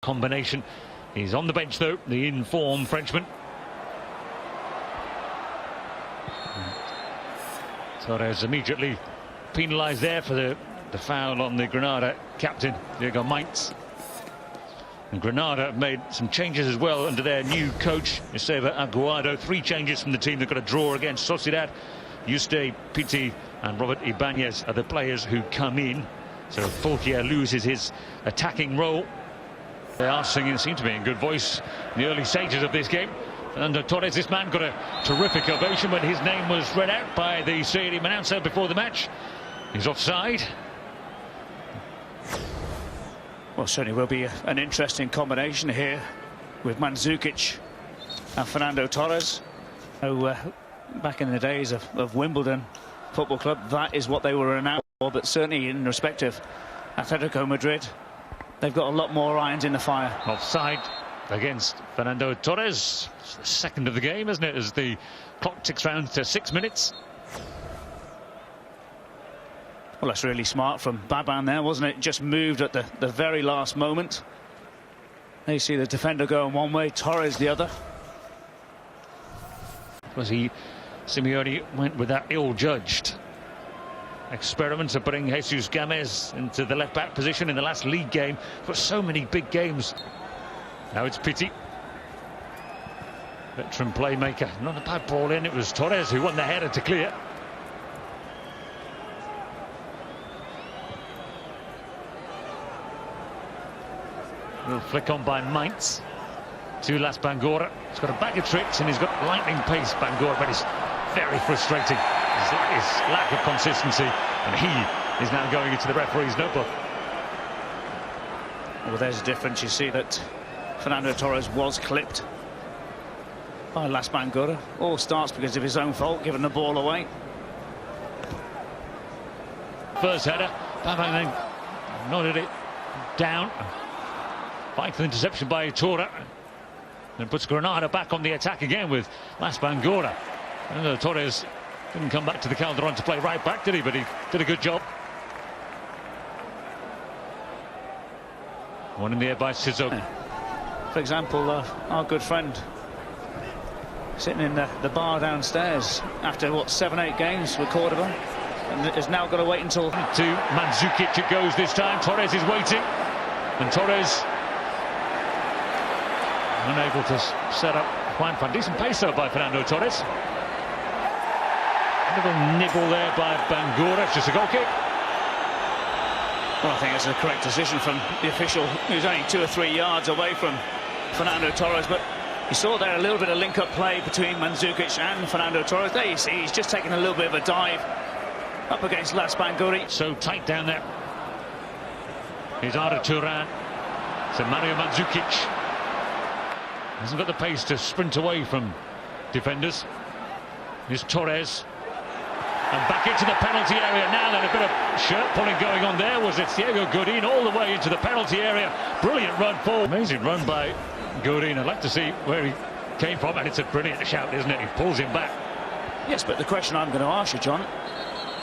Combination. He's on the bench though, the in-form Frenchman. Torres immediately penalised there for the foul on the Granada captain, Diego Mainz. And Granada have made some changes as well under their new coach, Joseba Aguado. 3 changes from the team. They've got a draw against Sociedad. Yuste, Piti and Robert Ibanez are the players who come in. So Fulquier loses his attacking role. They are singing, seem to be in good voice in the early stages of this game. Fernando Torres, this man got a terrific ovation when his name was read out by the stadium announcer before the match. He's offside. Well, certainly will be an interesting combination here with Mandzukic and Fernando Torres. So, back in the days of Wimbledon Football Club, that is what they were renowned for. But certainly in respect of Atletico Madrid, they've got a lot more irons in the fire. Offside against Fernando Torres. It's the second of the game, isn't it, as the clock ticks round to 6 minutes. Well, that's really smart from Baban there, wasn't it? Just moved at the very last moment. There you see the defender going one way, Torres the other. Simeone went with that ill-judged experiment of putting Jesus Gomez into the left-back position in the last league game. For so many big games. Now it's Piti. Veteran playmaker. Not a bad ball in. It was Torres who won the header to clear. Little flick on by Mainz to Las Bangora. He's got a bag of tricks and he's got lightning pace, Bangora, but it's very frustrating. His lack of consistency, and he is now going into the referee's notebook. Well, there's a difference. You see that Fernando Torres was clipped by Las Bangora. All starts because of his own fault, giving the ball away. First header, Baban then nodded it down. Vital interception by Torres. Then puts Granada back on the attack again with Las Bangora. And Torres didn't come back to the Calderon to play right back, did he? But he did a good job. One in the air by Sizo. For example, our good friend sitting in the bar downstairs after, what, 7-8 games with Cordoba, and has now got to wait until... To Mandzukic it goes this time. Torres is waiting. And Torres unable to set up Juan Fran. Decent pace though by Fernando Torres. A little nibble there by Bangora. It's just a goal kick. Well, I think it's a correct decision from the official, who's only 2 or 3 yards away from Fernando Torres. But you saw there a little bit of link-up play between Mandzukic and Fernando Torres. There you see, he's just taking a little bit of a dive up against Las Bangora. So tight down there. Here's Arda Turan. So Mario Mandzukic hasn't got the pace to sprint away from defenders. Here's Torres. And back into the penalty area now. Then a bit of shirt pulling going on there. Was it Diego Godin all the way into the penalty area? Brilliant run forward. Amazing run by Godin. I'd like to see where he came from. And it's a brilliant shout, isn't it? He pulls him back. Yes, but the question I'm going to ask you, John,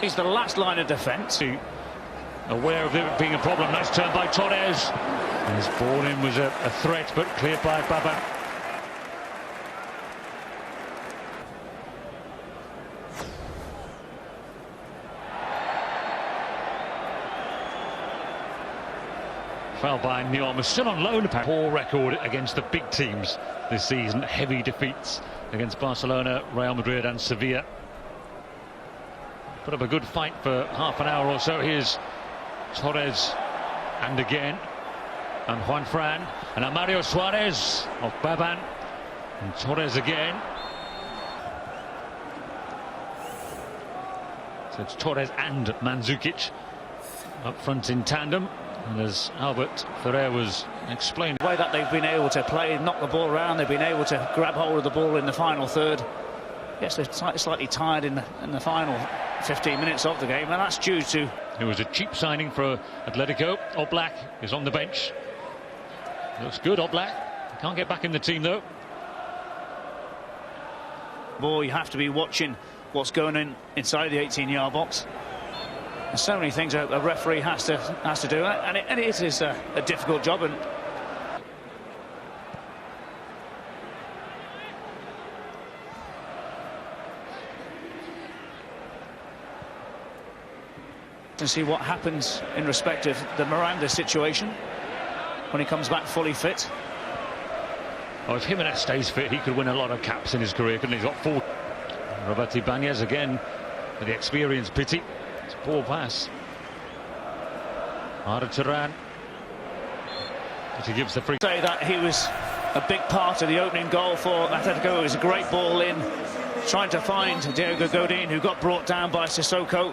is the last line of defence. Aware of it being a problem. Nice turn by Torres. And his ball in was a threat, but cleared by Baban. Foul by Nyom, still on loan. Poor record against the big teams this season. Heavy defeats against Barcelona, Real Madrid and Sevilla. Put up a good fight for half an hour or so. Here's Torres, and again, and Juan Fran, and now Mario Suarez of Baban, and Torres again. So it's Torres and Mandzukic up front in tandem. And as Albert Ferrer was explaining, the way that they've been able to play, knock the ball around, they've been able to grab hold of the ball in the final third. Yes, they're slightly tired in the final 15 minutes of the game, and that's due to... It was a cheap signing for Atletico. Oblak is on the bench. Looks good, Oblak. Can't get back in the team, though. Boy, you have to be watching what's going on inside the 18-yard box. There's so many things a referee has to do, and it is a difficult job. And To see what happens in respect of the Miranda situation when he comes back fully fit. Oh, if Jimenez stays fit, he could win a lot of caps in his career, couldn't he? He's got 4. Roberto Ibanez again with the experience. Pity. It's a poor pass. Arda Turan. But he gives the free. Say that he was a big part of the opening goal for Atletico. It was a great ball in, trying to find Diego Godin, who got brought down by Sissoko.